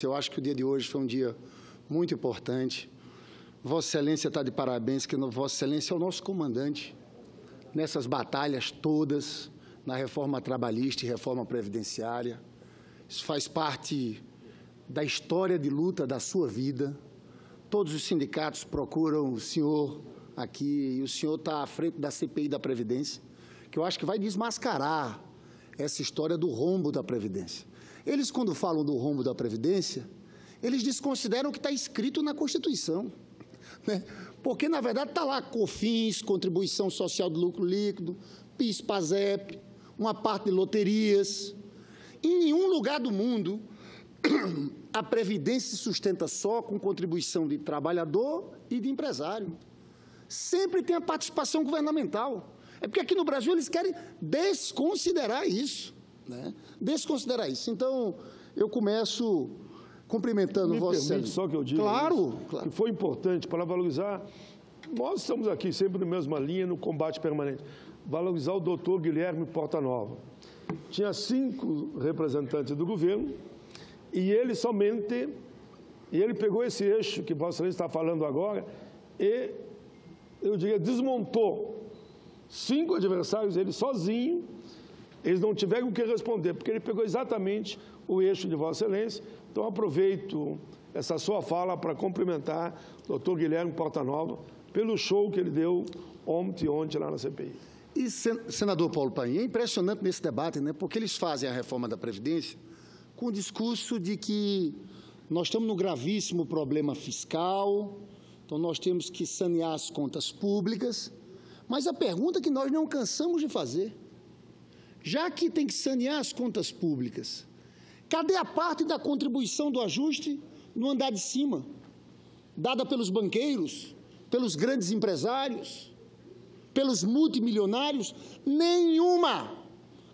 Eu acho que o dia de hoje foi um dia muito importante. Vossa Excelência está de parabéns, que Vossa Excelência é o nosso comandante nessas batalhas todas, na reforma trabalhista e reforma previdenciária. Isso faz parte da história de luta da sua vida. Todos os sindicatos procuram o senhor aqui, e o senhor está à frente da CPI da Previdência, que eu acho que vai desmascarar essa história do rombo da Previdência. Eles, quando falam do rombo da Previdência, eles desconsideram o que está escrito na Constituição, né? Porque, na verdade, está lá COFINS, Contribuição Social do Lucro Líquido, PIS, PASEP, uma parte de loterias. Em nenhum lugar do mundo a Previdência se sustenta só com contribuição de trabalhador e de empresário. Sempre tem a participação governamental. É porque aqui no Brasil eles querem desconsiderar isso, né? Desconsiderar isso. Então, eu começo cumprimentando Vossa Excelência. Só que eu digo claro, isso, claro. Que foi importante para valorizar. Nós estamos aqui sempre na mesma linha, no combate permanente. Valorizar o doutor Guilherme Portanova. Tinha 5 representantes do governo e ele pegou esse eixo que Vossa Excelência está falando agora e, eu diria, desmontou 5 adversários, ele sozinho. Eles não tiveram o que responder, porque ele pegou exatamente o eixo de Vossa Excelência. Então, aproveito essa sua fala para cumprimentar o doutor Guilherme Portanova pelo show que ele deu ontem lá na CPI. E, senador Paulo Paim, é impressionante nesse debate, né? Porque eles fazem a reforma da Previdência com o discurso de que nós estamos num gravíssimo problema fiscal, então nós temos que sanear as contas públicas. Mas a pergunta que nós não cansamos de fazer, já que tem que sanear as contas públicas, cadê a parte da contribuição do ajuste no andar de cima, dada pelos banqueiros, pelos grandes empresários, pelos multimilionários? Nenhuma!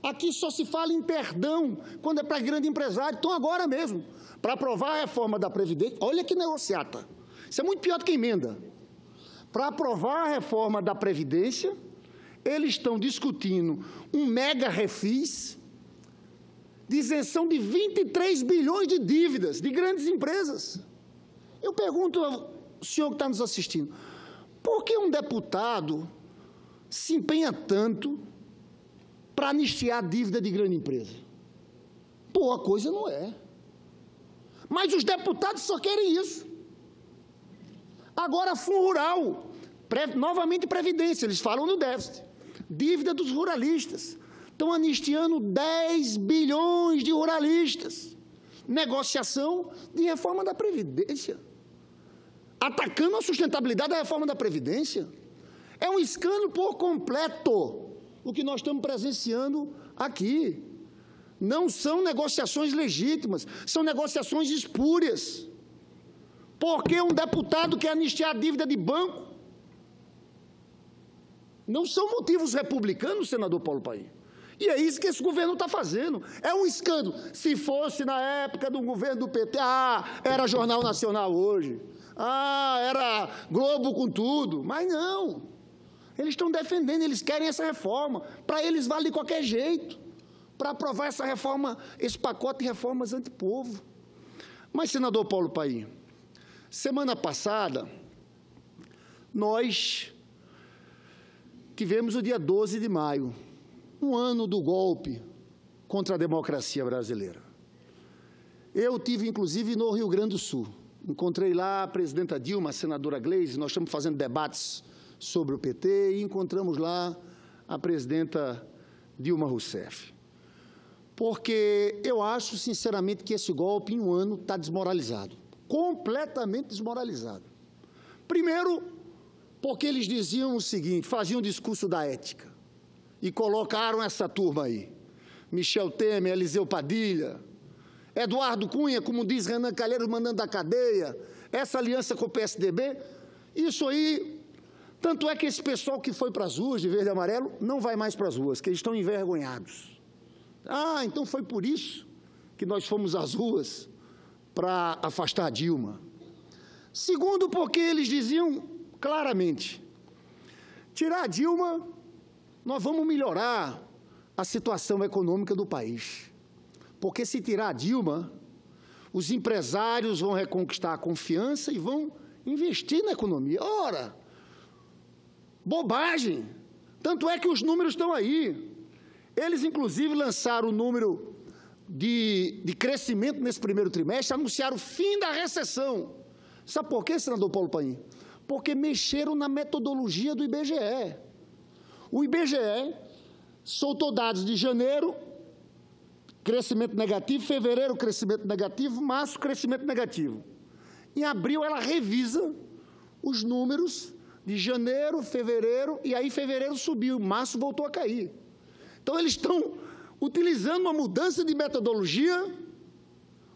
Aqui só se fala em perdão quando é para grande empresário. Então, agora mesmo, para aprovar a reforma da Previdência, olha que negociata, isso é muito pior do que emenda. Para aprovar a reforma da Previdência, eles estão discutindo um mega refis de isenção de 23 bilhões de dívidas de grandes empresas. Eu pergunto ao senhor que está nos assistindo, por que um deputado se empenha tanto para anistiar a dívida de grande empresa? Boa coisa não é. Mas os deputados só querem isso. Agora, Fundo Rural, novamente Previdência, eles falam no déficit. Dívida dos ruralistas. Estão anistiando 10 bilhões de ruralistas. Negociação de reforma da Previdência. Atacando a sustentabilidade da reforma da Previdência. É um escândalo por completo o que nós estamos presenciando aqui. Não são negociações legítimas, são negociações espúrias. Porque um deputado quer anistiar a dívida de banco? Não são motivos republicanos, senador Paulo Paim. E é isso que esse governo está fazendo. É um escândalo. Se fosse na época do governo do PT, era Jornal Nacional hoje. Era Globo com tudo. Mas não. Eles estão defendendo, eles querem essa reforma. Para eles vale de qualquer jeito. Para aprovar essa reforma, esse pacote de reformas antipovo. Mas, senador Paulo Paim, semana passada, nós tivemos o dia 12 de maio, um ano do golpe contra a democracia brasileira. Eu tive, inclusive, no Rio Grande do Sul. Encontrei lá a presidenta Dilma, a senadora Gleisi, nós estamos fazendo debates sobre o PT, e encontramos lá a presidenta Dilma Rousseff. Porque eu acho, sinceramente, que esse golpe, em um ano, está desmoralizado. Completamente desmoralizado. Primeiro, porque eles diziam o seguinte, faziam um discurso da ética, e colocaram essa turma aí, Michel Temer, Eliseu Padilha, Eduardo Cunha, como diz Renan Calheiros, mandando da cadeia, essa aliança com o PSDB, isso aí, tanto é que esse pessoal que foi para as ruas de verde e amarelo, não vai mais para as ruas, que eles estão envergonhados. Então foi por isso que nós fomos às ruas para afastar a Dilma. Segundo, porque eles diziam claramente, tirar a Dilma, nós vamos melhorar a situação econômica do país. Porque se tirar a Dilma, os empresários vão reconquistar a confiança e vão investir na economia. Ora, bobagem! Tanto é que os números estão aí. Eles, inclusive, lançaram o número de crescimento nesse primeiro trimestre, anunciaram o fim da recessão. Sabe por quê, senador Paulo Paim? Porque mexeram na metodologia do IBGE. O IBGE soltou dados de janeiro, crescimento negativo, fevereiro, crescimento negativo, março, crescimento negativo. Em abril, ela revisa os números de janeiro, fevereiro, e aí fevereiro subiu, março voltou a cair. Então, eles estão utilizando uma mudança de metodologia,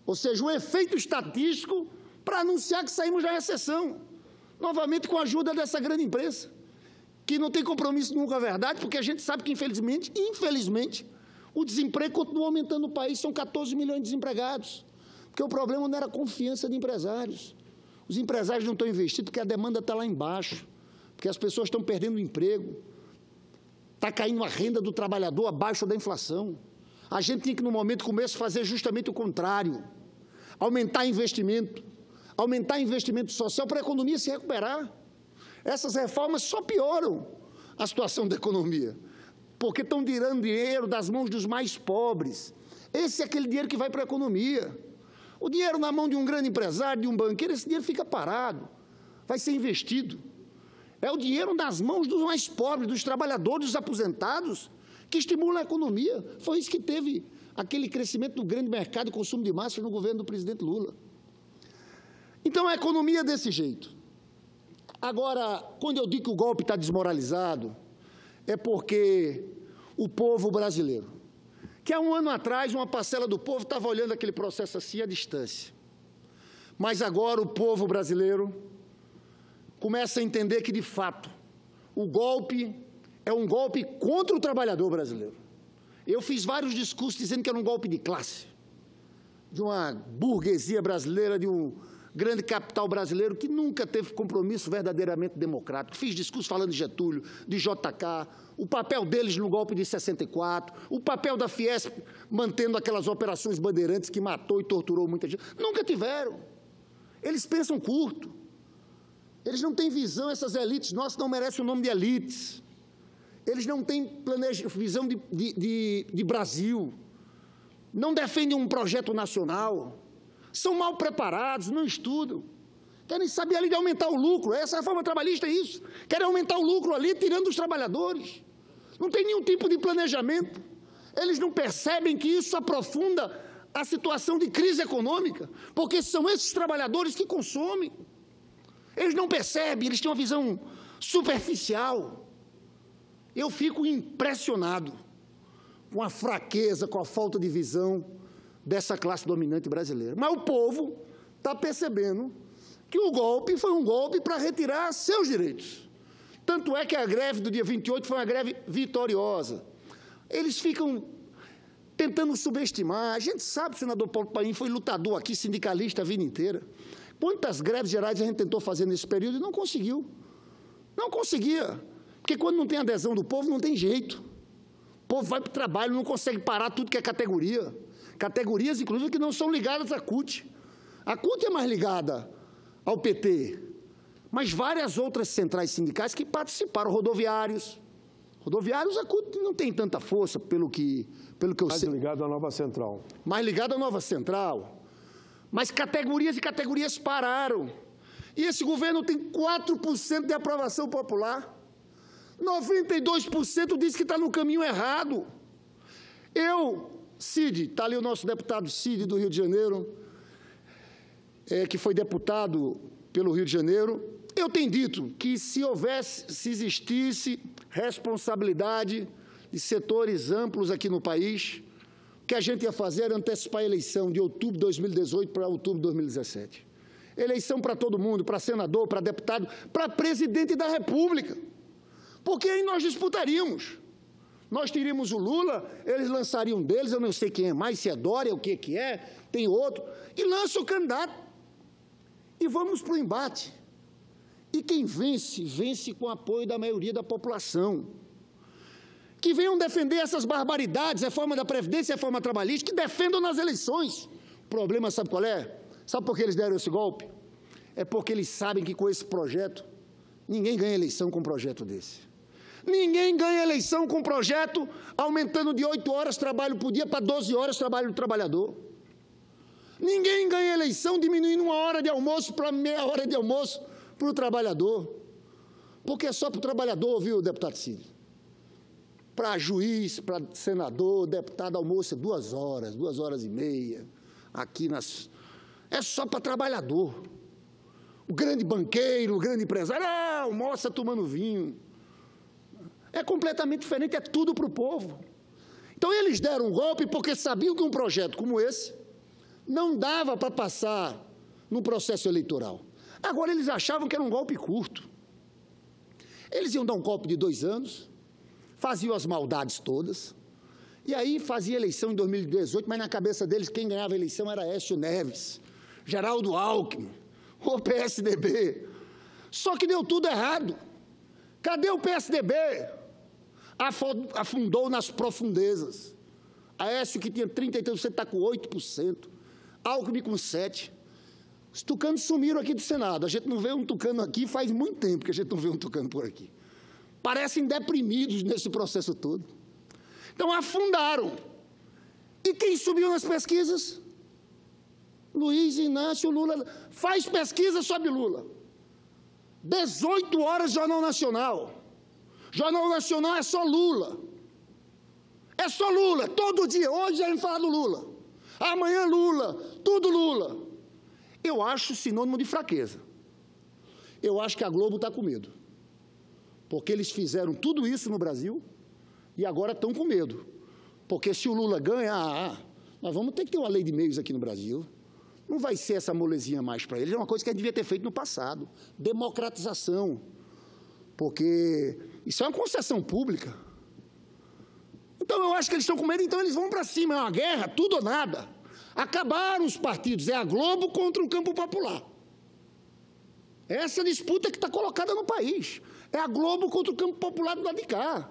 ou seja, um efeito estatístico, para anunciar que saímos da recessão. Novamente, com a ajuda dessa grande imprensa, que não tem compromisso nenhum com a verdade, porque a gente sabe que, infelizmente, o desemprego continua aumentando no país, são 14 milhões de desempregados, porque o problema não era a confiança de empresários. Os empresários não estão investindo porque a demanda está lá embaixo, porque as pessoas estão perdendo o emprego, está caindo a renda do trabalhador abaixo da inflação. A gente tinha que, no momento, começar a fazer justamente o contrário, aumentar investimento social para a economia se recuperar. Essas reformas só pioram a situação da economia, porque estão tirando dinheiro das mãos dos mais pobres. Esse é aquele dinheiro que vai para a economia. O dinheiro na mão de um grande empresário, de um banqueiro, esse dinheiro fica parado, vai ser investido. É o dinheiro nas mãos dos mais pobres, dos trabalhadores, dos aposentados, que estimula a economia. Foi isso que teve aquele crescimento do grande mercado de consumo de massa no governo do presidente Lula. Então, a economia é desse jeito. Agora, quando eu digo que o golpe está desmoralizado, é porque o povo brasileiro, que há um ano atrás uma parcela do povo estava olhando aquele processo assim à distância, mas agora o povo brasileiro começa a entender que, de fato, o golpe é um golpe contra o trabalhador brasileiro. Eu fiz vários discursos dizendo que era um golpe de classe, de uma burguesia brasileira, de um grande capital brasileiro que nunca teve compromisso verdadeiramente democrático. Fiz discurso falando de Getúlio, de JK, o papel deles no golpe de 64, o papel da Fiesp mantendo aquelas operações bandeirantes que matou e torturou muita gente. Nunca tiveram. Eles pensam curto. Eles não têm visão, essas elites nossas não merecem o nome de elites. Eles não têm visão de Brasil. Não defendem um projeto nacional. São mal preparados, não estudam. Querem saber ali de aumentar o lucro. Essa reforma trabalhista é isso. Querem aumentar o lucro ali, tirando os trabalhadores. Não tem nenhum tipo de planejamento. Eles não percebem que isso aprofunda a situação de crise econômica, porque são esses trabalhadores que consomem. Eles não percebem, eles têm uma visão superficial. Eu fico impressionado com a fraqueza, com a falta de visão dessa classe dominante brasileira. Mas o povo está percebendo que o golpe foi um golpe para retirar seus direitos. Tanto é que a greve do dia 28 foi uma greve vitoriosa. Eles ficam tentando subestimar. A gente sabe, o senador Paulo Paim foi lutador aqui, sindicalista a vida inteira. Quantas greves gerais a gente tentou fazer nesse período e não conseguiu. Não conseguia. Porque quando não tem adesão do povo, não tem jeito. O povo vai para o trabalho, não consegue parar tudo que é categoria. Categorias, inclusive, que não são ligadas à CUT. A CUT é mais ligada ao PT, mas várias outras centrais sindicais que participaram, rodoviários. Rodoviários, a CUT não tem tanta força, pelo que eu sei. Mais ligado à nova central. Mais ligado à nova central. Mas categorias e categorias pararam. E esse governo tem 4% de aprovação popular. 92% diz que está no caminho errado. Cid, está ali o nosso deputado Cid do Rio de Janeiro, que foi deputado pelo Rio de Janeiro. Eu tenho dito que se existisse responsabilidade de setores amplos aqui no país, o que a gente ia fazer era antecipar a eleição de outubro de 2018 para outubro de 2017. Eleição para todo mundo, para senador, para deputado, para presidente da República. Porque aí nós disputaríamos. Nós teríamos o Lula, eles lançariam deles, eu não sei quem é mais, se é Dória, o que é, tem outro, e lança o candidato. E vamos para o embate. E quem vence, vence com o apoio da maioria da população. Que venham defender essas barbaridades, reforma da Previdência, reforma trabalhista, que defendam nas eleições. O problema, sabe qual é? Sabe por que eles deram esse golpe? É porque eles sabem que com esse projeto, ninguém ganha eleição com um projeto desse. Ninguém ganha eleição com um projeto aumentando de 8 horas trabalho por dia para 12 horas trabalho do trabalhador. Ninguém ganha eleição diminuindo 1 hora de almoço para meia hora de almoço para o trabalhador. Porque é só para o trabalhador, viu, deputado Cid? Para juiz, para senador, deputado, almoço é 2 horas, 2 horas e meia. Aqui nas... É só para trabalhador. O grande banqueiro, o grande empresário, almoça tomando vinho. É completamente diferente, é tudo para o povo. Então, eles deram um golpe porque sabiam que um projeto como esse não dava para passar no processo eleitoral. Agora, eles achavam que era um golpe curto. Eles iam dar um golpe de 2 anos, faziam as maldades todas, e aí fazia eleição em 2018, mas na cabeça deles quem ganhava a eleição era Aécio Neves, Geraldo Alckmin, o PSDB. Só que deu tudo errado. Cadê o PSDB? Afundou nas profundezas. Aécio, que tinha 33%, está com 8%. Alckmin com 7%. Os tucanos sumiram aqui do Senado. A gente não vê um tucano aqui, faz muito tempo que a gente não vê um tucano por aqui. Parecem deprimidos nesse processo todo. Então, afundaram. E quem subiu nas pesquisas? Luiz Inácio Lula. Faz pesquisa sobre Lula. 18 horas, Jornal Nacional. Jornal Nacional é só Lula. É só Lula, todo dia. Hoje a gente fala do Lula. Amanhã Lula, tudo Lula. Eu acho sinônimo de fraqueza. Eu acho que a Globo está com medo. Porque eles fizeram tudo isso no Brasil e agora estão com medo. Porque se o Lula ganha, nós vamos ter que ter uma lei de meios aqui no Brasil. Não vai ser essa molezinha mais para eles. É uma coisa que a gente devia ter feito no passado. Democratização. Porque isso é uma concessão pública. Então, eu acho que eles estão com medo, então eles vão para cima. É uma guerra, tudo ou nada. Acabaram os partidos. É a Globo contra o campo popular. Essa disputa que está colocada no país. É a Globo contra o campo popular do lado de cá.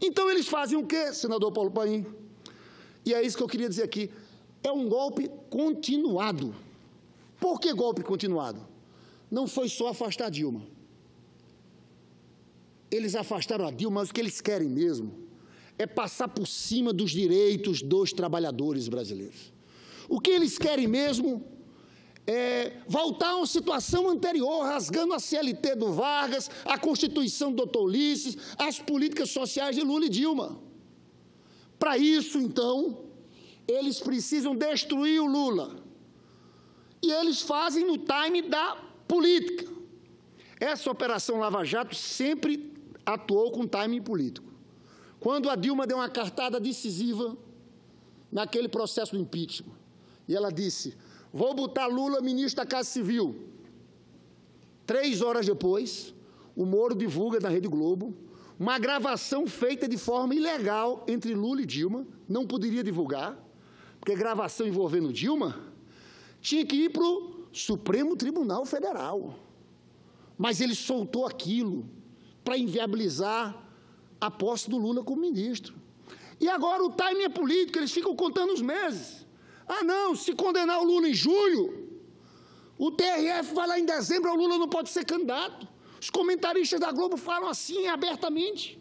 Então, eles fazem o quê, senador Paulo Paim? E é isso que eu queria dizer aqui. É um golpe continuado. Por que golpe continuado? Não foi só afastar a Dilma. Eles afastaram a Dilma, mas o que eles querem mesmo é passar por cima dos direitos dos trabalhadores brasileiros. O que eles querem mesmo é voltar a uma situação anterior, rasgando a CLT do Vargas, a Constituição do Dr. Ulisses, as políticas sociais de Lula e Dilma. Para isso, então, eles precisam destruir o Lula. E eles fazem no time da política. Essa Operação Lava Jato sempre atuou com timing político. Quando a Dilma deu uma cartada decisiva naquele processo do impeachment, e ela disse, vou botar Lula ministro da Casa Civil. 3 horas depois, o Moro divulga na Rede Globo uma gravação feita de forma ilegal entre Lula e Dilma, não poderia divulgar, porque gravação envolvendo Dilma tinha que ir para o Supremo Tribunal Federal. Mas ele soltou aquilo para inviabilizar a posse do Lula como ministro. E agora o timing é político, eles ficam contando os meses. Não, se condenar o Lula em julho, o TRF vai lá em dezembro, o Lula não pode ser candidato. Os comentaristas da Globo falam assim abertamente.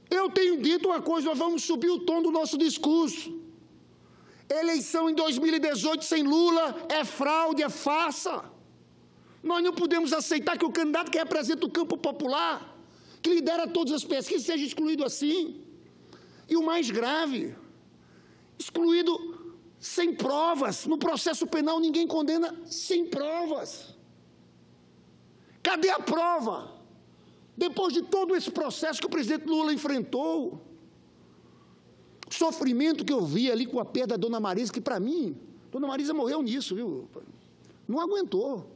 Eu tenho dito uma coisa, nós vamos subir o tom do nosso discurso. Eleição em 2018 sem Lula é fraude, é farsa. Nós não podemos aceitar que o candidato que representa o campo popular, que lidera todas as pesquisas, seja excluído assim. E o mais grave, excluído sem provas. No processo penal, ninguém condena sem provas. Cadê a prova? Depois de todo esse processo que o presidente Lula enfrentou, o sofrimento que eu vi ali com a perda da Dona Marisa, que para mim, Dona Marisa morreu nisso, viu? Não aguentou.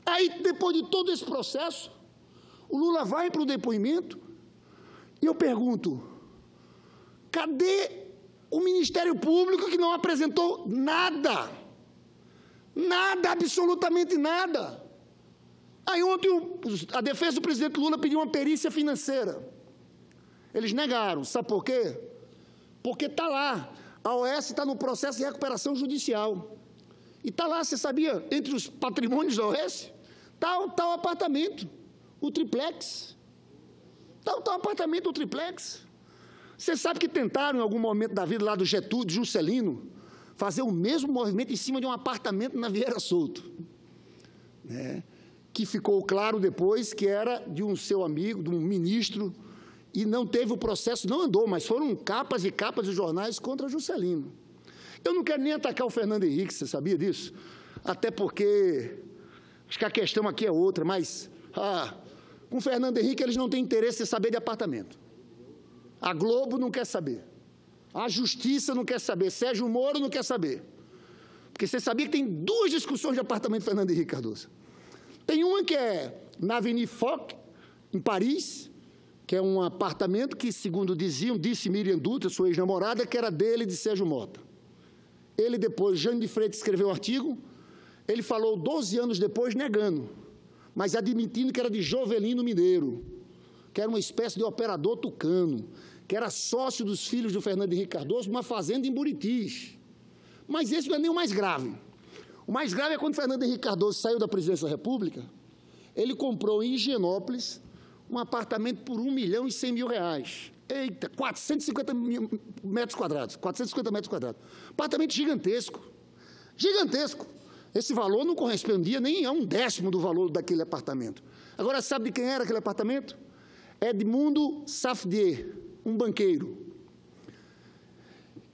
Aí, depois de todo esse processo, o Lula vai para o depoimento e eu pergunto, cadê o Ministério Público que não apresentou nada? Nada, absolutamente nada. Aí ontem a defesa do presidente Lula pediu uma perícia financeira. Eles negaram, sabe por quê? Porque está lá, A OAS está no processo de recuperação judicial. E está lá, você sabia, entre os patrimônios da OAS, está o apartamento, o triplex. Está o apartamento, o triplex. Você sabe que tentaram, em algum momento da vida lá do Getúlio, Juscelino, fazer o mesmo movimento em cima de um apartamento na Vieira Souto, né? Que ficou claro depois que era de um seu amigo, de um ministro, e não teve o processo, não andou, mas foram capas e capas de jornais contra Juscelino. Eu não quero nem atacar o Fernando Henrique, você sabia disso? Até porque, acho que a questão aqui é outra, mas com o Fernando Henrique eles não têm interesse em saber de apartamento. A Globo não quer saber. A Justiça não quer saber. Sérgio Moro não quer saber. Porque você sabia que tem 2 discussões de apartamento Fernando Henrique Cardoso. Tem uma que é na Avenue Foch, em Paris, que é um apartamento que, segundo disse Miriam Dutra, sua ex-namorada, que era dele e de Sérgio Mota. Ele depois, Jane de Freitas escreveu um artigo, ele falou 12 anos depois negando, mas admitindo que era de Jovelino Mineiro, que era uma espécie de operador tucano, que era sócio dos filhos do Fernando Henrique Cardoso, numa fazenda em Buritis. Mas esse não é nem o mais grave. O mais grave é quando Fernando Henrique Cardoso saiu da presidência da República, ele comprou em Higienópolis um apartamento por R$1.100.000. Eita, 450 metros quadrados, 450 metros quadrados. Apartamento gigantesco, gigantesco. Esse valor não correspondia nem a 1/10 do valor daquele apartamento. Agora, sabe de quem era aquele apartamento? Edmundo Safdier, um banqueiro.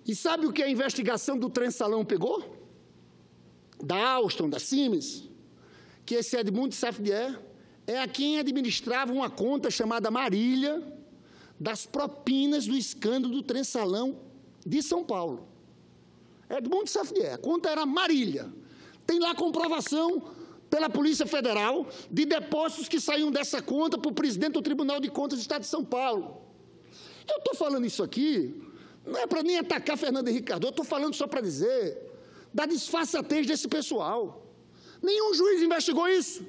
E sabe o que a investigação do Trem-Salão pegou? Da Alstom, da Siemens? Que esse Edmundo Safdier é a quem administrava uma conta chamada Marília, das propinas do escândalo do Trem-Salão de São Paulo. Edmundo Safdier, a conta era Marília. Tem lá comprovação pela Polícia Federal de depósitos que saíam dessa conta para o presidente do Tribunal de Contas do Estado de São Paulo. Eu estou falando isso aqui, não é para nem atacar Fernando Henrique Cardoso, eu estou falando só para dizer da disfarçatez desse pessoal. Nenhum juiz investigou isso.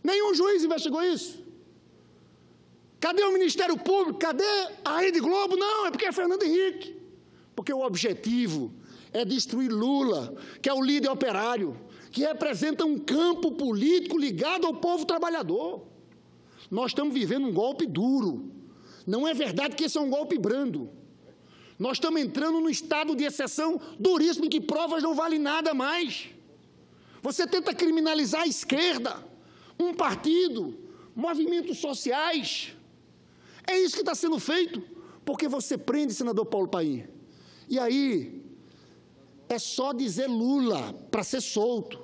Nenhum juiz investigou isso. Cadê o Ministério Público? Cadê a Rede Globo? Não, é porque é Fernando Henrique. Porque o objetivo é destruir Lula, que é o líder operário, que representa um campo político ligado ao povo trabalhador. Nós estamos vivendo um golpe duro. Não é verdade que esse é um golpe brando. Nós estamos entrando num estado de exceção duríssimo, em que provas não valem nada mais. Você tenta criminalizar a esquerda, um partido, movimentos sociais. É isso que está sendo feito, porque você prende senador Paulo Paim. E aí, é só dizer Lula para ser solto.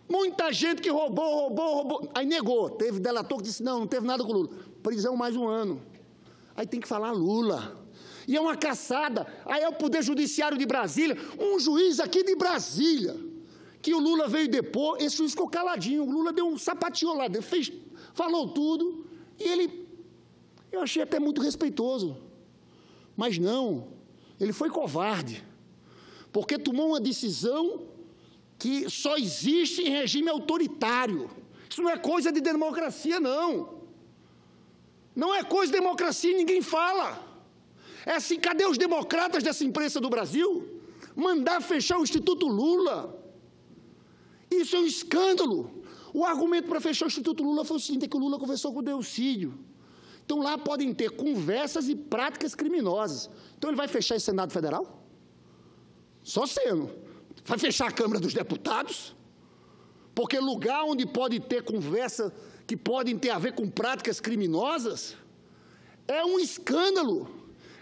Muita gente que roubou, aí negou. Teve delator que disse, não teve nada com Lula. Prisão mais 1 ano. Aí tem que falar Lula. E é uma caçada. Aí é o Poder Judiciário de Brasília, um juiz aqui de Brasília, que o Lula veio depor, esse juiz ficou caladinho, o Lula deu um sapatinho lá dentro, falou tudo, e ele, eu achei até muito respeitoso, mas não, ele foi covarde, porque tomou uma decisão que só existe em regime autoritário. Isso não é coisa de democracia, não. Não é coisa de democracia, ninguém fala. É assim, cadê os democratas dessa imprensa do Brasil? Mandar fechar o Instituto Lula. Isso é um escândalo. O argumento para fechar o Instituto Lula foi o seguinte, é que o Lula conversou com o Delcídio. Então, lá podem ter conversas e práticas criminosas. Então, ele vai fechar o Senado Federal? Só sendo. Vai fechar a Câmara dos Deputados? Porque lugar onde pode ter conversa que podem ter a ver com práticas criminosas é um escândalo.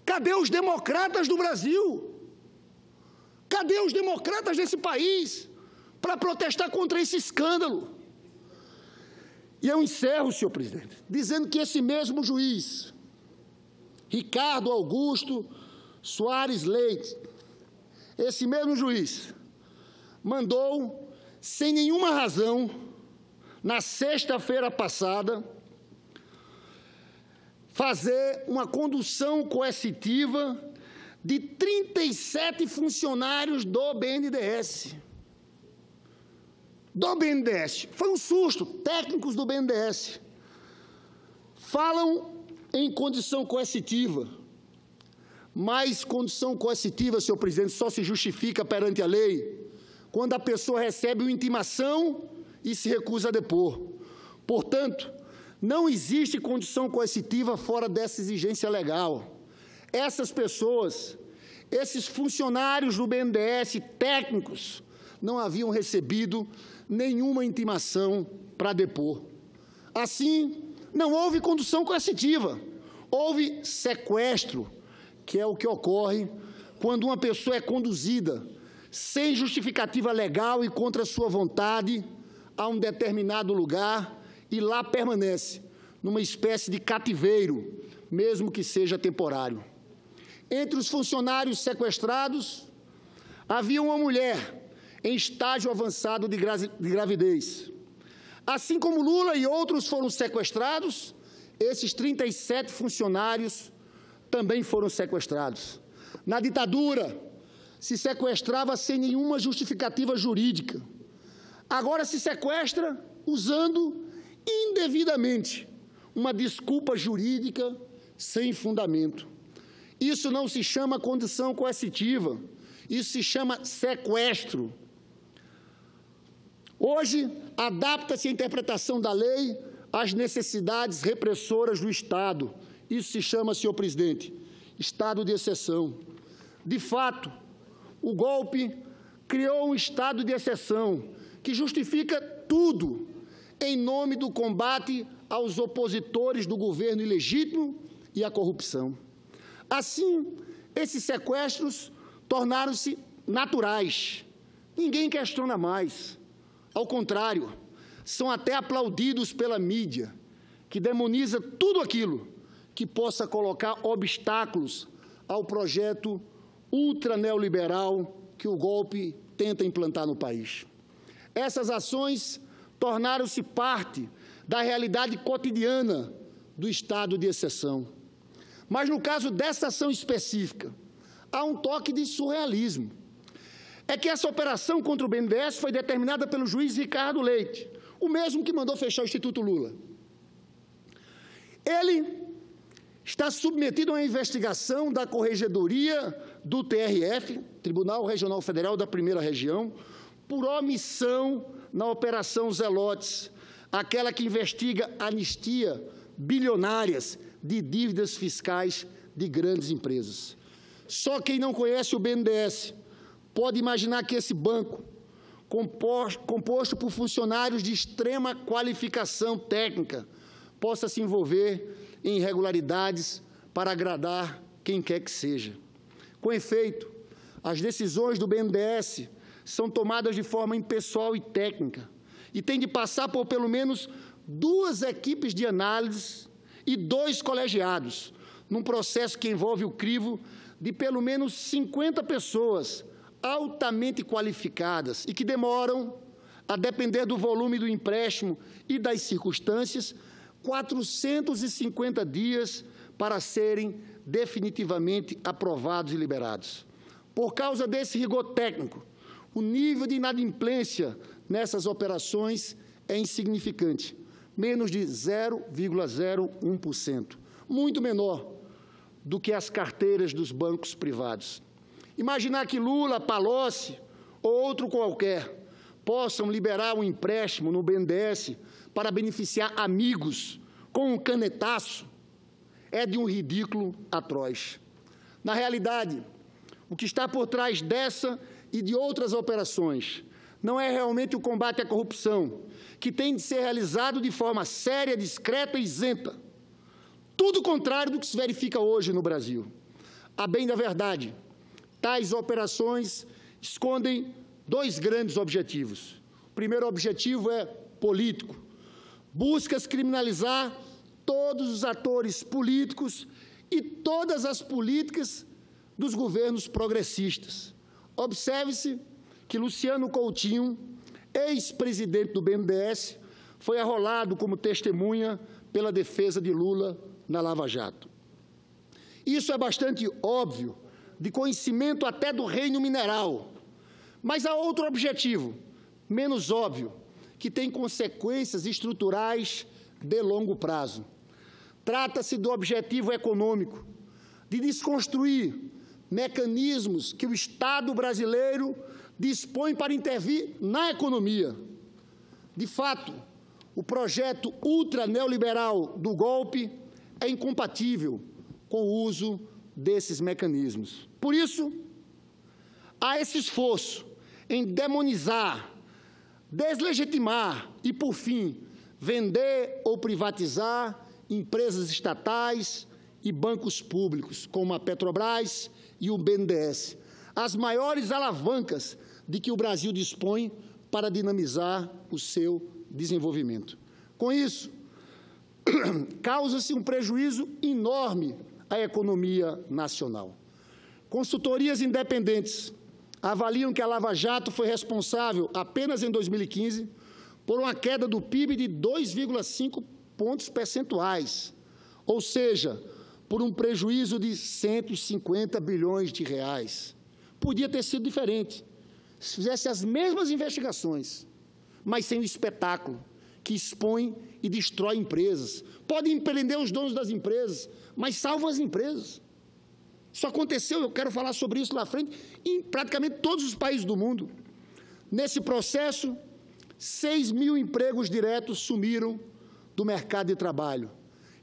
Cadê os democratas do Brasil? Cadê os democratas desse país para protestar contra esse escândalo? E eu encerro, senhor presidente, dizendo que esse mesmo juiz, Ricardo Augusto Soares Leite, esse mesmo juiz, mandou, sem nenhuma razão, na sexta-feira passada, fazer uma condução coercitiva de 37 funcionários do BNDES. Do BNDES. Foi um susto. Técnicos do BNDES falam em condição coercitiva Mas condução coercitiva, senhor presidente, só se justifica perante a lei quando a pessoa recebe uma intimação e se recusa a depor. Portanto, não existe condição coercitiva fora dessa exigência legal. Essas pessoas, esses funcionários do BNDES, técnicos, não haviam recebido nenhuma intimação para depor. Assim, não houve condução coercitiva, houve sequestro, que é o que ocorre quando uma pessoa é conduzida sem justificativa legal e contra sua vontade a um determinado lugar e lá permanece, numa espécie de cativeiro, mesmo que seja temporário. Entre os funcionários sequestrados, havia uma mulher em estágio avançado de gravidez. Assim como Lula e outros foram sequestrados, esses 37 funcionários também foram sequestrados. Na ditadura, se sequestrava sem nenhuma justificativa jurídica. Agora se sequestra usando indevidamente uma desculpa jurídica sem fundamento. Isso não se chama condição coercitiva, isso se chama sequestro. Hoje, adapta-se a interpretação da lei às necessidades repressoras do Estado. Isso se chama, senhor presidente, estado de exceção. De fato, o golpe criou um estado de exceção que justifica tudo em nome do combate aos opositores do governo ilegítimo e à corrupção. Assim, esses sequestros tornaram-se naturais. Ninguém questiona mais. Ao contrário, são até aplaudidos pela mídia, que demoniza tudo aquilo que possa colocar obstáculos ao projeto ultra-neoliberal que o golpe tenta implantar no país. Essas ações tornaram-se parte da realidade cotidiana do estado de exceção. Mas, no caso dessa ação específica, há um toque de surrealismo. É que essa operação contra o BNDES foi determinada pelo juiz Ricardo Leite, o mesmo que mandou fechar o Instituto Lula. Ele está submetido a uma investigação da Corregedoria do TRF, Tribunal Regional Federal da Primeira Região, por omissão na Operação Zelotes, aquela que investiga anistia bilionárias de dívidas fiscais de grandes empresas. Só quem não conhece o BNDES pode imaginar que esse banco, composto por funcionários de extrema qualificação técnica, possa se envolver em irregularidades para agradar quem quer que seja. Com efeito, as decisões do BNDES são tomadas de forma impessoal e técnica e têm de passar por pelo menos 2 equipes de análise e 2 colegiados, num processo que envolve o crivo de pelo menos 50 pessoas altamente qualificadas e que demoram, a depender do volume do empréstimo e das circunstâncias, 450 dias para serem definitivamente aprovados e liberados. Por causa desse rigor técnico, o nível de inadimplência nessas operações é insignificante, menos de 0,01%, muito menor do que as carteiras dos bancos privados. Imaginar que Lula, Palocci ou outro qualquer possam liberar um empréstimo no BNDES para beneficiar amigos com um canetaço é de um ridículo atroz. Na realidade, o que está por trás dessa e de outras operações não é realmente o combate à corrupção, que tem de ser realizado de forma séria, discreta e isenta. Tudo o contrário do que se verifica hoje no Brasil. A bem da verdade, tais operações escondem 2 grandes objetivos. O primeiro objetivo é político. Busca-se criminalizar todos os atores políticos e todas as políticas dos governos progressistas. Observe-se que Luciano Coutinho, ex-presidente do BNDES, foi arrolado como testemunha pela defesa de Lula na Lava Jato. Isso é bastante óbvio, de conhecimento até do reino mineral. Mas há outro objetivo, menos óbvio, que tem consequências estruturais de longo prazo. Trata-se do objetivo econômico, de desconstruir mecanismos que o Estado brasileiro dispõe para intervir na economia. De fato, o projeto ultra-neoliberal do golpe é incompatível com o uso desses mecanismos. Por isso, há esse esforço em demonizar, deslegitimar e, por fim, vender ou privatizar empresas estatais e bancos públicos, como a Petrobras e o BNDES, as maiores alavancas de que o Brasil dispõe para dinamizar o seu desenvolvimento. Com isso, causa-se um prejuízo enorme à economia nacional. Consultorias independentes avaliam que a Lava Jato foi responsável, apenas em 2015, por uma queda do PIB de 2,5 pontos percentuais, ou seja, por um prejuízo de 150 bilhões de reais. Podia ter sido diferente, se fizesse as mesmas investigações, mas sem o espetáculo que expõe e destrói empresas. Podem prender os donos das empresas, mas salvam as empresas. Isso aconteceu, eu quero falar sobre isso lá à frente, em praticamente todos os países do mundo. Nesse processo, 6 mil empregos diretos sumiram do mercado de trabalho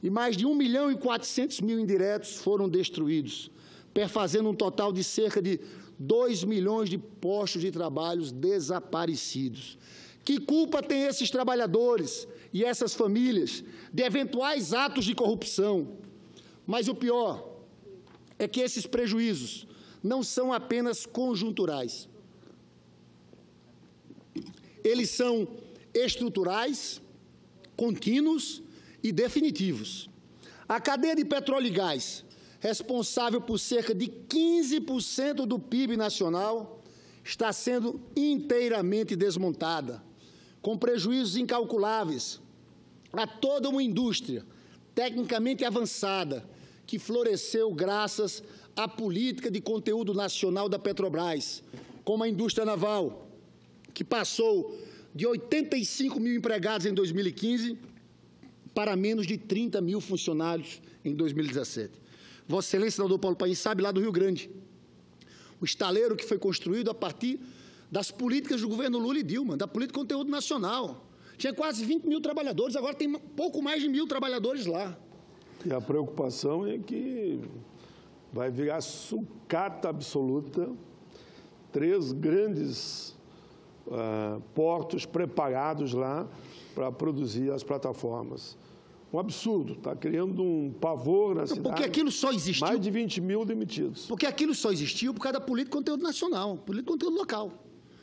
e mais de 1.400.000 indiretos foram destruídos, perfazendo um total de cerca de 2 milhões de postos de trabalho desaparecidos. Que culpa tem esses trabalhadores e essas famílias de eventuais atos de corrupção? Mas o pior é que esses prejuízos não são apenas conjunturais. Eles são estruturais, contínuos e definitivos. A cadeia de petróleo e gás, responsável por cerca de 15% do PIB nacional, está sendo inteiramente desmontada, com prejuízos incalculáveis a toda uma indústria tecnicamente avançada que floresceu graças à política de conteúdo nacional da Petrobras, como a indústria naval, que passou de 85 mil empregados em 2015 para menos de 30 mil funcionários em 2017. Vossa Excelência, senador Paulo Paim, sabe lá do Rio Grande, o estaleiro que foi construído a partir das políticas do governo Lula e Dilma, da política de conteúdo nacional. Tinha quase 20 mil trabalhadores, agora tem pouco mais de 1.000 trabalhadores lá. E a preocupação é que vai virar sucata absoluta, 3 grandes portos preparados lá para produzir as plataformas. Um absurdo, está criando um pavor na cidade. Porque aquilo só existiu... Mais de 20 mil demitidos. Porque aquilo só existiu por causa da política de conteúdo nacional, política de conteúdo local.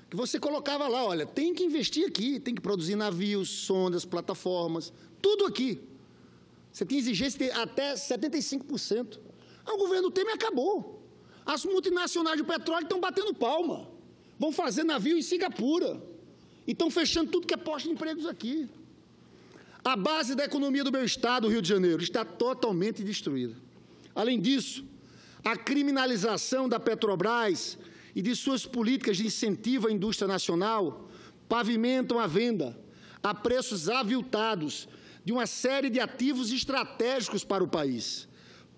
Que você colocava lá, olha, tem que investir aqui, tem que produzir navios, sondas, plataformas, tudo aqui. Você tem exigência de até 75%. O governo Temer acabou. As multinacionais de petróleo estão batendo palma. Vão fazer navio em Singapura. E estão fechando tudo que é posto de empregos aqui. A base da economia do meu estado, o Rio de Janeiro, está totalmente destruída. Além disso, a criminalização da Petrobras e de suas políticas de incentivo à indústria nacional pavimentam a venda a preços aviltados de uma série de ativos estratégicos para o país.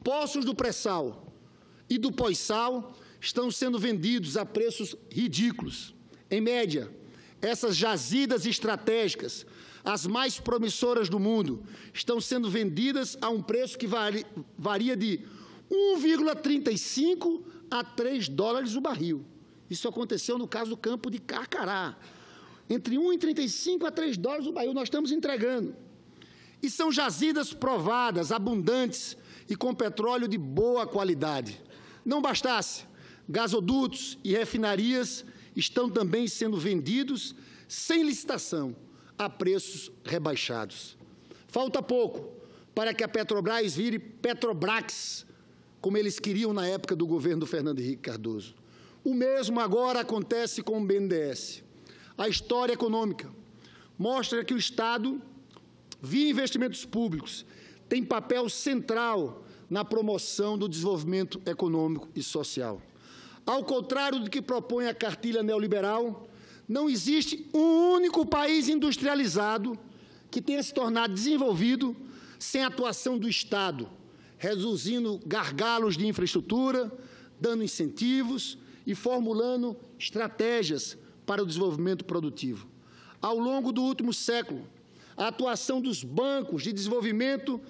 Poços do pré-sal e do pós-sal estão sendo vendidos a preços ridículos. Em média, essas jazidas estratégicas, as mais promissoras do mundo, estão sendo vendidas a um preço que varia de 1,35 a 3 dólares o barril. Isso aconteceu no caso do campo de Carcará. Entre 1,35 a 3 dólares o barril nós estamos entregando. E são jazidas provadas, abundantes e com petróleo de boa qualidade. Não bastasse, gasodutos e refinarias estão também sendo vendidos sem licitação, a preços rebaixados. Falta pouco para que a Petrobras vire Petrobrax, como eles queriam na época do governo do Fernando Henrique Cardoso. O mesmo agora acontece com o BNDES. A história econômica mostra que o Estado, via investimentos públicos, tem papel central na promoção do desenvolvimento econômico e social. Ao contrário do que propõe a cartilha neoliberal, não existe um único país industrializado que tenha se tornado desenvolvido sem a atuação do Estado, reduzindo gargalos de infraestrutura, dando incentivos e formulando estratégias para o desenvolvimento produtivo. Ao longo do último século, a atuação dos bancos de desenvolvimento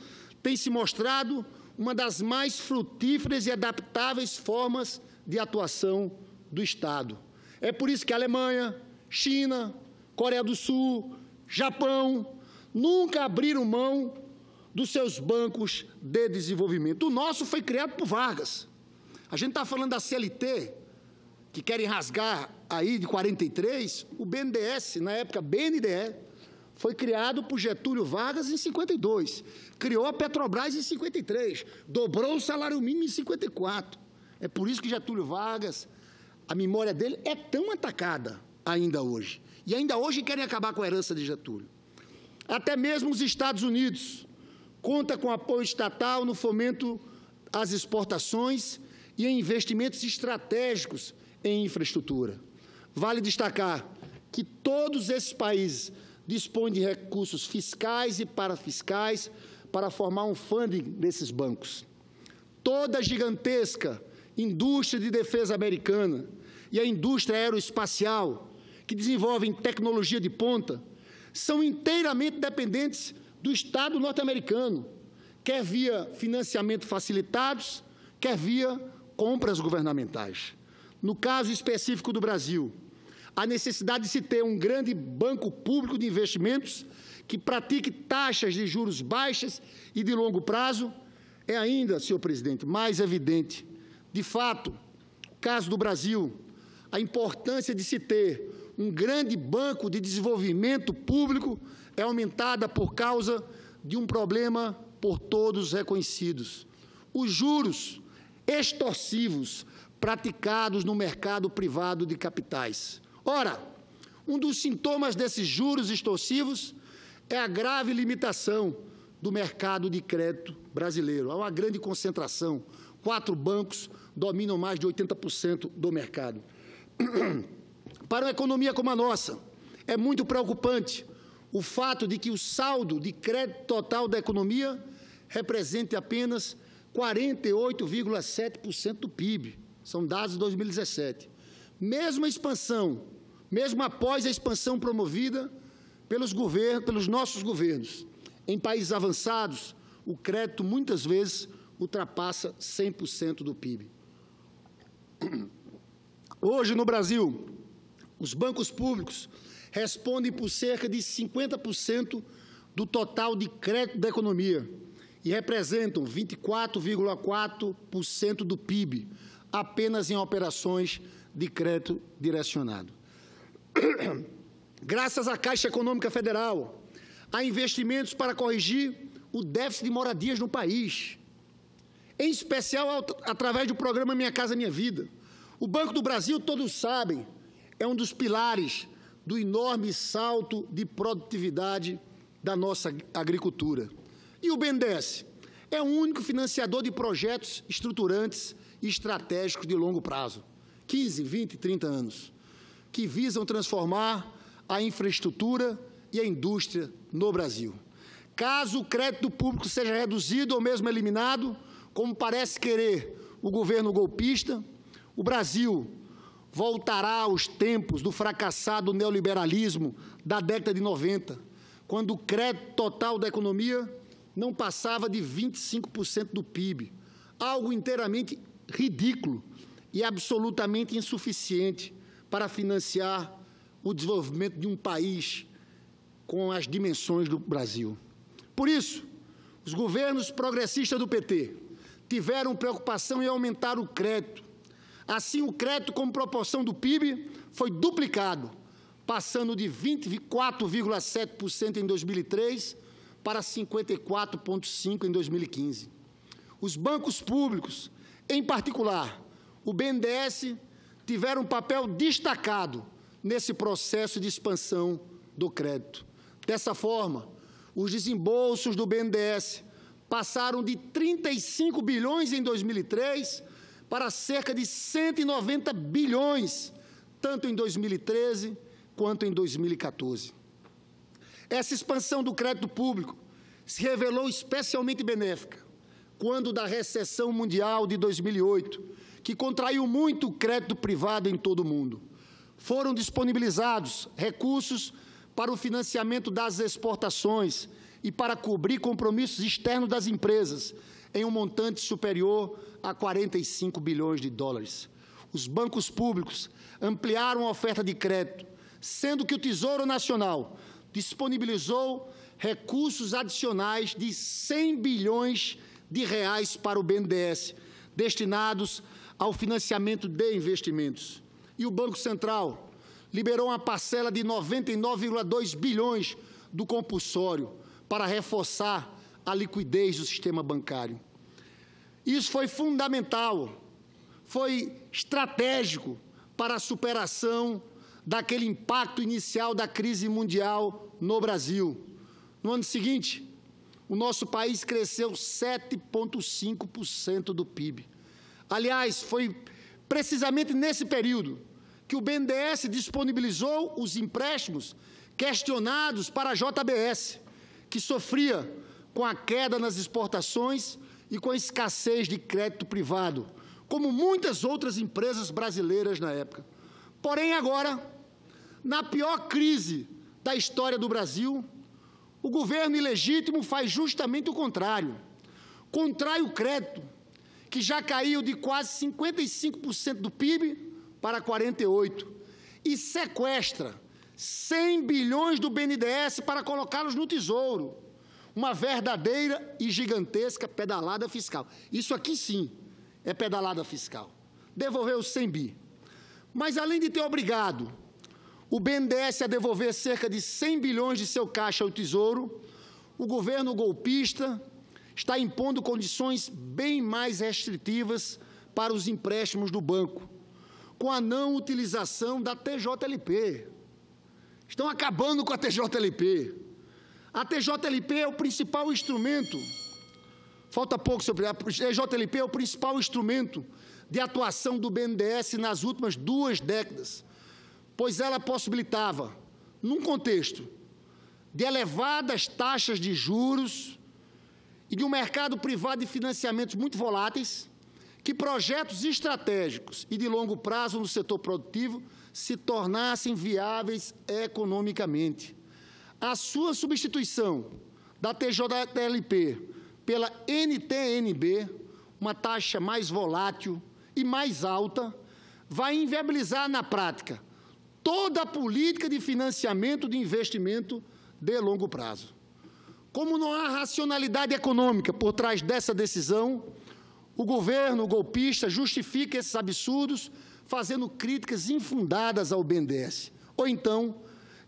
tem se mostrado uma das mais frutíferas e adaptáveis formas de atuação do Estado. É por isso que a Alemanha, China, Coreia do Sul, Japão nunca abriram mão dos seus bancos de desenvolvimento. O nosso foi criado por Vargas. A gente está falando da CLT, que querem rasgar aí de 43, o BNDES, na época BNDE, foi criado por Getúlio Vargas em 52, criou a Petrobras em 53, dobrou o salário mínimo em 54. É por isso que Getúlio Vargas, a memória dele é tão atacada ainda hoje. E ainda hoje querem acabar com a herança de Getúlio. Até mesmo os Estados Unidos conta com apoio estatal no fomento às exportações e em investimentos estratégicos em infraestrutura. Vale destacar que todos esses países dispõem de recursos fiscais e parafiscais para formar um funding desses bancos. Toda a gigantesca indústria de defesa americana e a indústria aeroespacial, que desenvolvem tecnologia de ponta, são inteiramente dependentes do Estado norte-americano, quer via financiamento facilitados, quer via compras governamentais. No caso específico do Brasil, a necessidade de se ter um grande banco público de investimentos que pratique taxas de juros baixas e de longo prazo é ainda, senhor presidente, mais evidente. De fato, no caso do Brasil, a importância de se ter um grande banco de desenvolvimento público é aumentada por causa de um problema por todos reconhecidos: os juros extorsivos praticados no mercado privado de capitais. Ora, um dos sintomas desses juros extorsivos é a grave limitação do mercado de crédito brasileiro. Há uma grande concentração. 4 bancos dominam mais de 80% do mercado. Para uma economia como a nossa, é muito preocupante o fato de que o saldo de crédito total da economia represente apenas 48,7% do PIB. São dados de 2017. Mesmo após a expansão promovida pelos nossos governos, em países avançados, o crédito muitas vezes ultrapassa 100% do PIB. Hoje, no Brasil, os bancos públicos respondem por cerca de 50% do total de crédito da economia e representam 24,4% do PIB, apenas em operações de crédito direcionado. Graças à Caixa Econômica Federal, há investimentos para corrigir o déficit de moradias no país, em especial através do programa Minha Casa Minha Vida. O Banco do Brasil, todos sabem, é um dos pilares do enorme salto de produtividade da nossa agricultura. E o BNDES é o único financiador de projetos estruturantes e estratégicos de longo prazo, 15, 20, 30 anos, que visam transformar a infraestrutura e a indústria no Brasil. Caso o crédito público seja reduzido ou mesmo eliminado, como parece querer o governo golpista, o Brasil voltará aos tempos do fracassado neoliberalismo da década de 90, quando o crédito total da economia não passava de 25% do PIB, algo inteiramente ridículo e absolutamente insuficiente para financiar o desenvolvimento de um país com as dimensões do Brasil. Por isso, os governos progressistas do PT tiveram preocupação em aumentar o crédito. Assim, o crédito como proporção do PIB foi duplicado, passando de 24,7% em 2003 para 54,5% em 2015. Os bancos públicos, em particular, o BNDES, tiveram um papel destacado nesse processo de expansão do crédito. Dessa forma, os desembolsos do BNDES passaram de 35 bilhões em 2003 para cerca de 190 bilhões, tanto em 2013 quanto em 2014. Essa expansão do crédito público se revelou especialmente benéfica quando da recessão mundial de 2008, que contraiu muito o crédito privado em todo o mundo. Foram disponibilizados recursos para o financiamento das exportações e para cobrir compromissos externos das empresas, em um montante superior a 45 bilhões de dólares. Os bancos públicos ampliaram a oferta de crédito, sendo que o Tesouro Nacional disponibilizou recursos adicionais de 100 bilhões de reais para o BNDES, destinados ao financiamento de investimentos. E o Banco Central liberou uma parcela de 99,2 bilhões do compulsório para reforçar a liquidez do sistema bancário. Isso foi fundamental, foi estratégico para a superação daquele impacto inicial da crise mundial no Brasil. No ano seguinte, o nosso país cresceu 7,5% do PIB. Aliás, foi precisamente nesse período que o BNDES disponibilizou os empréstimos questionados para a JBS, que sofria com a queda nas exportações e com a escassez de crédito privado, como muitas outras empresas brasileiras na época. Porém, agora, na pior crise da história do Brasil, o governo ilegítimo faz justamente o contrário. Contrai o crédito, que já caiu de quase 55% do PIB para 48%, e sequestra 100 bilhões do BNDES para colocá-los no Tesouro. Uma verdadeira e gigantesca pedalada fiscal. Isso aqui, sim, é pedalada fiscal. Devolveu os 100 bi. Mas, além de ter obrigado o BNDES a devolver cerca de 100 bilhões de seu caixa ao Tesouro, o governo golpista está impondo condições bem mais restritivas para os empréstimos do banco, com a não utilização da TJLP. Estão acabando com a TJLP. A TJLP é o principal instrumento, falta pouco, senhor presidente, a TJLP é o principal instrumento de atuação do BNDES nas últimas 2 décadas, pois ela possibilitava, num contexto de elevadas taxas de juros e de um mercado privado de financiamentos muito voláteis, que projetos estratégicos e de longo prazo no setor produtivo se tornassem viáveis economicamente. A sua substituição da TJLP pela NTNB, uma taxa mais volátil e mais alta, vai inviabilizar na prática toda a política de financiamento de investimento de longo prazo. Como não há racionalidade econômica por trás dessa decisão, o governo golpista justifica esses absurdos fazendo críticas infundadas ao BNDES, ou então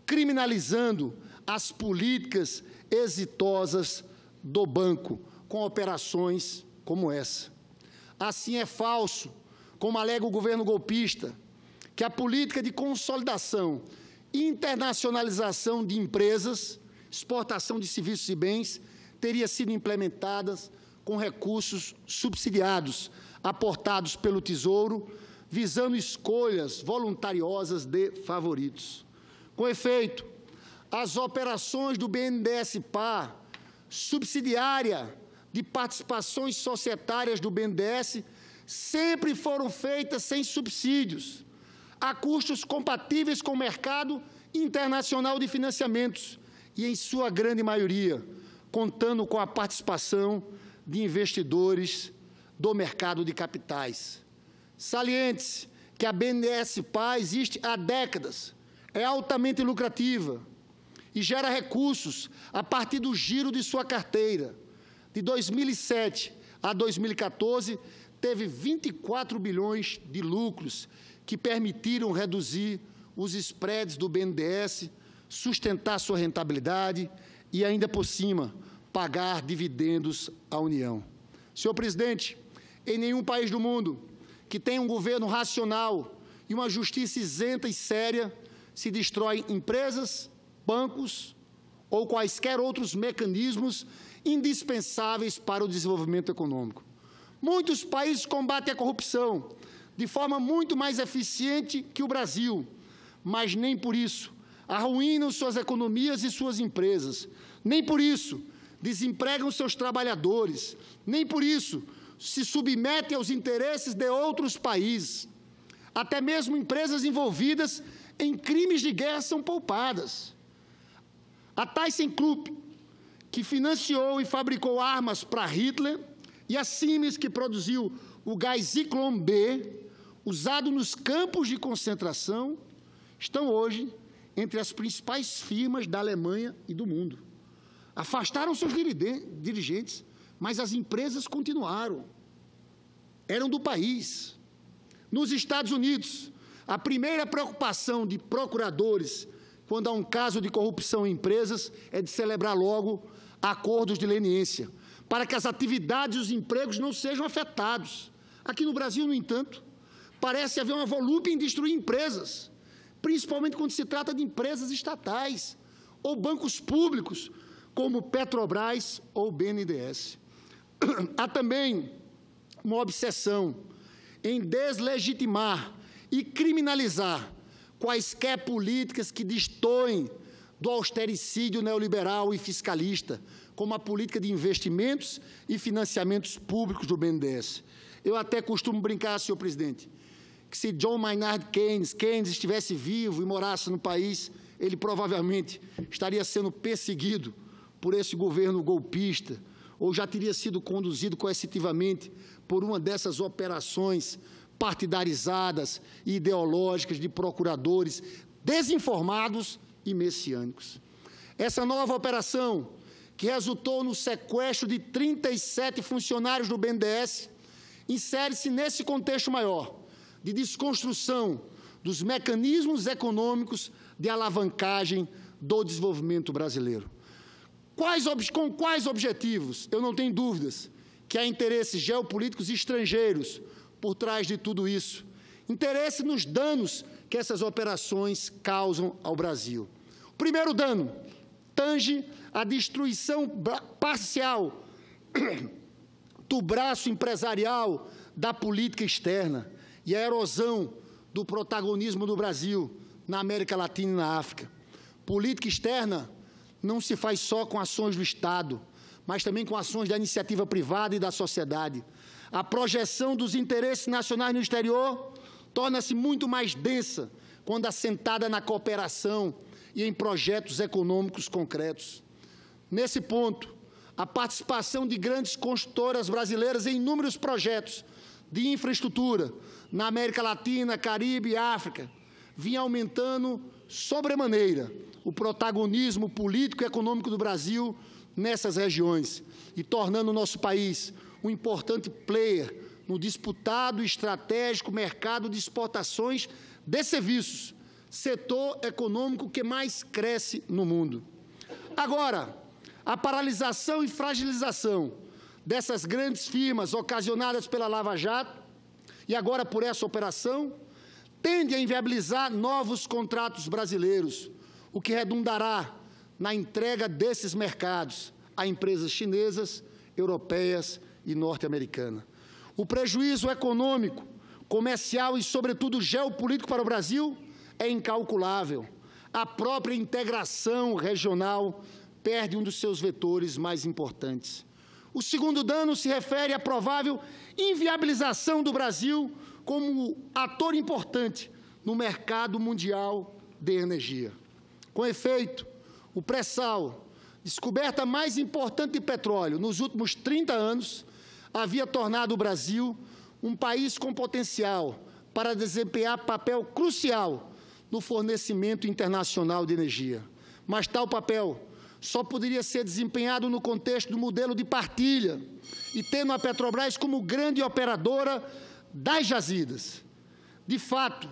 criminalizando as políticas exitosas do banco com operações como essa. Assim, é falso, como alega o governo golpista, que a política de consolidação e internacionalização de empresas, exportação de serviços e bens, teria sido implementada com recursos subsidiados, aportados pelo Tesouro, visando escolhas voluntariosas de favoritos. Com efeito, as operações do BNDES-PAR, subsidiária de participações societárias do BNDES, sempre foram feitas sem subsídios, a custos compatíveis com o mercado internacional de financiamentos e, em sua grande maioria, contando com a participação de investidores do mercado de capitais. Saliente-se que a BNDES-PAR existe há décadas, é altamente lucrativa e gera recursos a partir do giro de sua carteira. De 2007 a 2014, teve 24 bilhões de lucros que permitiram reduzir os spreads do BNDES, sustentar sua rentabilidade e, ainda por cima, pagar dividendos à União. Senhor presidente, em nenhum país do mundo que tenha um governo racional e uma justiça isenta e séria se destrói empresas, bancos ou quaisquer outros mecanismos indispensáveis para o desenvolvimento econômico. Muitos países combatem a corrupção de forma muito mais eficiente que o Brasil, mas nem por isso arruinam suas economias e suas empresas. Nem por isso desempregam seus trabalhadores, nem por isso se submetem aos interesses de outros países. Até mesmo empresas envolvidas em crimes de guerra são poupadas. A ThyssenKrupp, que financiou e fabricou armas para Hitler, e a Siemens, que produziu o gás Zyklon B, usado nos campos de concentração, estão hoje entre as principais firmas da Alemanha e do mundo. Afastaram seus dirigentes, mas as empresas continuaram. Eram do país. Nos Estados Unidos, a primeira preocupação de procuradores quando há um caso de corrupção em empresas é de celebrar logo acordos de leniência, para que as atividades e os empregos não sejam afetados. Aqui no Brasil, no entanto, parece haver uma volúpia em destruir empresas, principalmente quando se trata de empresas estatais ou bancos públicos, como Petrobras ou BNDES. Há também uma obsessão em deslegitimar e criminalizar quaisquer políticas que destoem do austericídio neoliberal e fiscalista, como a política de investimentos e financiamentos públicos do BNDES. Eu até costumo brincar, senhor presidente, que se John Maynard Keynes estivesse vivo e morasse no país, ele provavelmente estaria sendo perseguido por esse governo golpista, ou já teria sido conduzido coercitivamente por uma dessas operações partidarizadas e ideológicas de procuradores desinformados e messiânicos. Essa nova operação, que resultou no sequestro de 37 funcionários do BNDES, insere-se nesse contexto maior de desconstrução dos mecanismos econômicos de alavancagem do desenvolvimento brasileiro. Com quais objetivos? Eu não tenho dúvidas que há interesses geopolíticos estrangeiros por trás de tudo isso. Interesse nos danos que essas operações causam ao Brasil. O primeiro dano tange a destruição parcial do braço empresarial da política externa e a erosão do protagonismo do Brasil na América Latina e na África. Política externa não se faz só com ações do Estado, mas também com ações da iniciativa privada e da sociedade. A projeção dos interesses nacionais no exterior torna-se muito mais densa quando assentada na cooperação e em projetos econômicos concretos. Nesse ponto, a participação de grandes construtoras brasileiras em inúmeros projetos de infraestrutura na América Latina, Caribe e África vinha aumentando sobremaneira o protagonismo político e econômico do Brasil nessas regiões e tornando o nosso país um importante player no disputado e estratégico mercado de exportações de serviços, setor econômico que mais cresce no mundo. Agora, a paralisação e fragilização dessas grandes firmas ocasionadas pela Lava Jato e agora por essa operação tende a inviabilizar novos contratos brasileiros, o que redundará na entrega desses mercados a empresas chinesas, europeias e norte-americanas. O prejuízo econômico, comercial e, sobretudo, geopolítico para o Brasil é incalculável. A própria integração regional perde um dos seus vetores mais importantes. O segundo dano se refere à provável inviabilização do Brasil como ator importante no mercado mundial de energia. Com efeito, o pré-sal, descoberta mais importante de petróleo nos últimos 30 anos, havia tornado o Brasil um país com potencial para desempenhar papel crucial no fornecimento internacional de energia. Mas tal papel só poderia ser desempenhado no contexto do modelo de partilha e tendo a Petrobras como grande operadora das jazidas. De fato,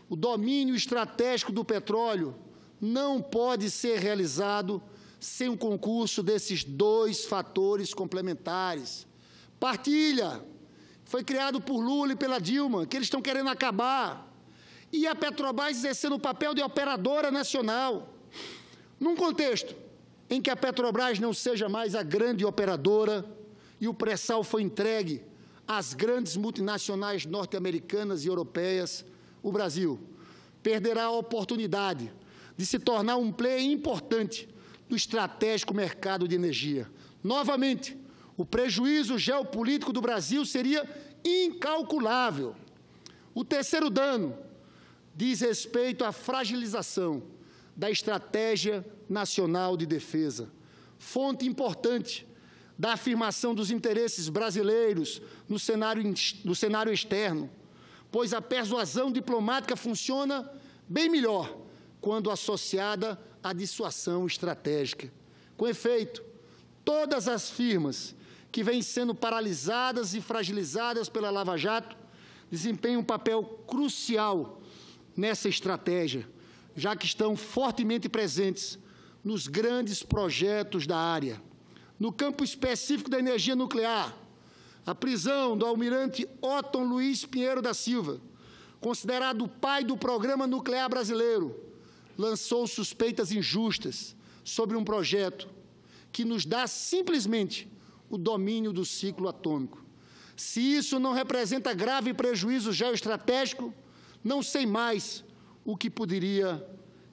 o domínio estratégico do petróleo não pode ser realizado sem o concurso desses dois fatores complementares. Partilha, foi criado por Lula e pela Dilma, que eles estão querendo acabar, e a Petrobras exercendo o papel de operadora nacional. Num contexto em que a Petrobras não seja mais a grande operadora e o pré-sal foi entregue às grandes multinacionais norte-americanas e europeias, o Brasil perderá a oportunidade de se tornar um player importante do estratégico mercado de energia, Novamente, o prejuízo geopolítico do Brasil seria incalculável. O terceiro dano diz respeito à fragilização da estratégia nacional de defesa, fonte importante da afirmação dos interesses brasileiros no cenário externo, pois a persuasão diplomática funciona bem melhor quando associada à dissuasão estratégica. Com efeito, todas as firmas que vêm sendo paralisadas e fragilizadas pela Lava Jato desempenham um papel crucial nessa estratégia, já que estão fortemente presentes nos grandes projetos da área. No campo específico da energia nuclear, a prisão do almirante Otton Luiz Pinheiro da Silva, considerado o pai do programa nuclear brasileiro, lançou suspeitas injustas sobre um projeto que nos dá simplesmente o domínio do ciclo atômico. Se isso não representa grave prejuízo geoestratégico, não sei mais o que poderia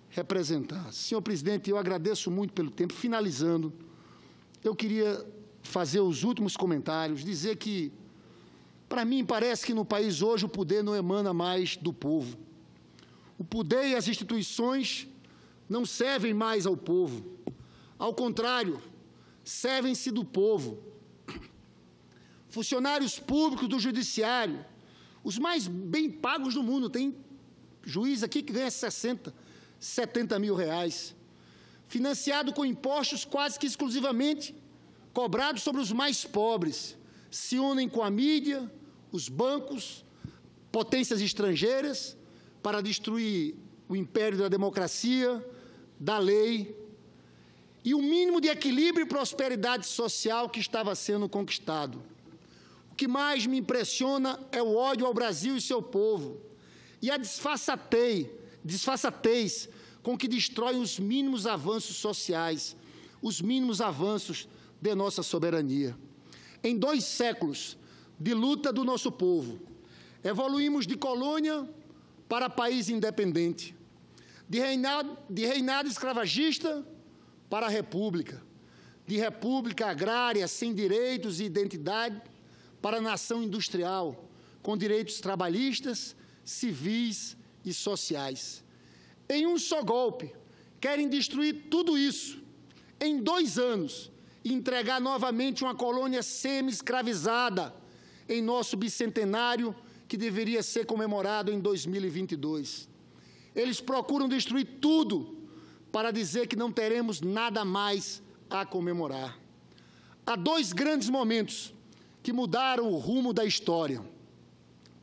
representar. Senhor presidente, eu agradeço muito pelo tempo. Finalizando, eu queria fazer os últimos comentários, dizer que, para mim, parece que no país hoje o poder não emana mais do povo. O poder e as instituições não servem mais ao povo. Ao contrário, servem-se do povo. Funcionários públicos do judiciário, os mais bem pagos do mundo, tem juiz aqui que ganha 60, 70 mil reais, financiado com impostos quase que exclusivamente cobrados sobre os mais pobres, se unem com a mídia, os bancos, potências estrangeiras, para destruir o império da democracia, da lei e o mínimo de equilíbrio e prosperidade social que estava sendo conquistado. O que mais me impressiona é o ódio ao Brasil e seu povo e a desfaçatez com que destrói os mínimos avanços sociais, os mínimos avanços de nossa soberania. Em 2 séculos de luta do nosso povo, evoluímos de colônia para país independente, de reinado escravagista para a república, de república agrária sem direitos e identidade para a nação industrial, com direitos trabalhistas, civis e sociais. Em um só golpe, querem destruir tudo isso em 2 anos e entregar novamente uma colônia semi-escravizada em nosso bicentenário, que deveria ser comemorado em 2022. Eles procuram destruir tudo para dizer que não teremos nada mais a comemorar. Há 2 grandes momentos que mudaram o rumo da história.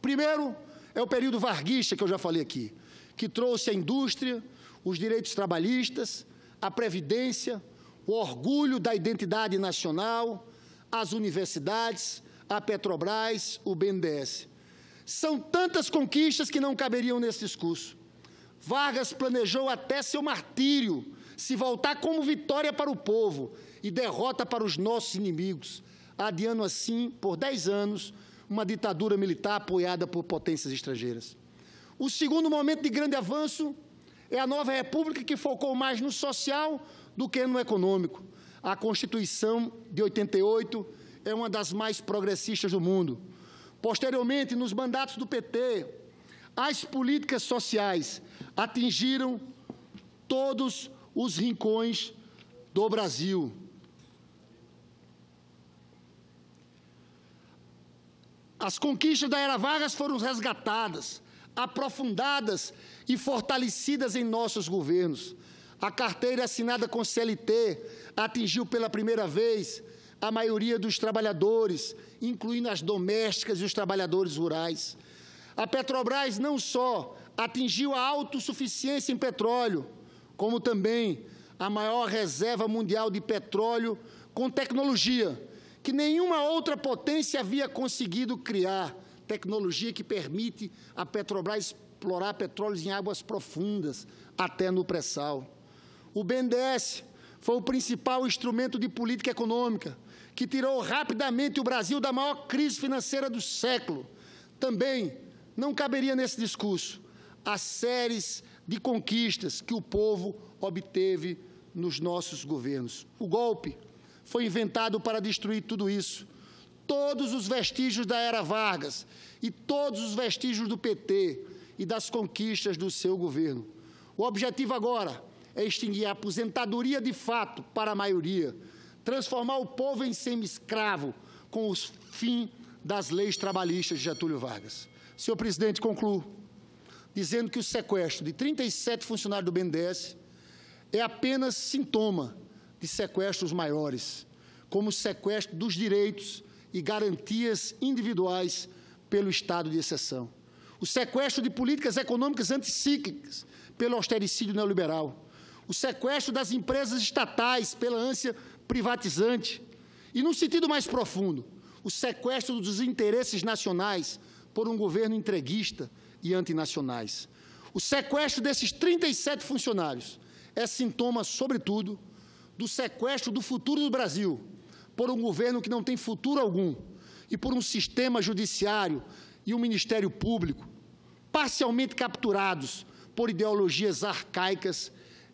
Primeiro é o período varguista, que eu já falei aqui, que trouxe a indústria, os direitos trabalhistas, a previdência, o orgulho da identidade nacional, as universidades, a Petrobras, o BNDES. São tantas conquistas que não caberiam nesse discurso. Vargas planejou até seu martírio, se voltar como vitória para o povo e derrota para os nossos inimigos, adiando assim, por 10 anos, uma ditadura militar apoiada por potências estrangeiras. O segundo momento de grande avanço é a nova república, que focou mais no social do que no econômico. A Constituição de 88 é uma das mais progressistas do mundo. Posteriormente, nos mandatos do PT, as políticas sociais atingiram todos os rincões do Brasil. As conquistas da era Vargas foram resgatadas, aprofundadas e fortalecidas em nossos governos. A carteira assinada com CLT atingiu pela primeira vez a maioria dos trabalhadores, incluindo as domésticas e os trabalhadores rurais. A Petrobras não só atingiu a autossuficiência em petróleo, como também a maior reserva mundial de petróleo com tecnologia que nenhuma outra potência havia conseguido criar, tecnologia que permite a Petrobras explorar petróleos em águas profundas, até no pré-sal. O BNDES foi o principal instrumento de política econômica, que tirou rapidamente o Brasil da maior crise financeira do século. Também não caberia nesse discurso as séries de conquistas que o povo obteve nos nossos governos. O golpe foi inventado para destruir tudo isso. Todos os vestígios da era Vargas e todos os vestígios do PT e das conquistas do seu governo. O objetivo agora é extinguir a aposentadoria de fato para a maioria, transformar o povo em semi-escravo com o fim das leis trabalhistas de Getúlio Vargas. Senhor presidente, concluo dizendo que o sequestro de 37 funcionários do BNDES é apenas sintoma de sequestros maiores, como o sequestro dos direitos e garantias individuais pelo estado de exceção. O sequestro de políticas econômicas anticíclicas pelo austericídio neoliberal. O sequestro das empresas estatais pela ânsia privatizante. E, num sentido mais profundo, o sequestro dos interesses nacionais por um governo entreguista e antinacionais. O sequestro desses 37 funcionários é sintoma, sobretudo, do sequestro do futuro do Brasil por um governo que não tem futuro algum e por um sistema judiciário e um Ministério Público parcialmente capturados por ideologias arcaicas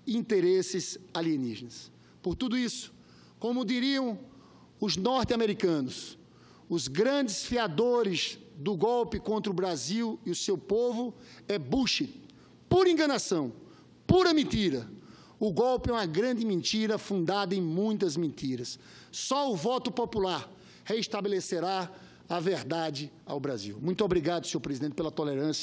e interesses alienígenas. Por tudo isso, como diriam os norte-americanos, os grandes fiadores do golpe contra o Brasil e o seu povo é bullshit, pura enganação, pura mentira. O golpe é uma grande mentira fundada em muitas mentiras. Só o voto popular restabelecerá a verdade ao Brasil. Muito obrigado, senhor presidente, pela tolerância.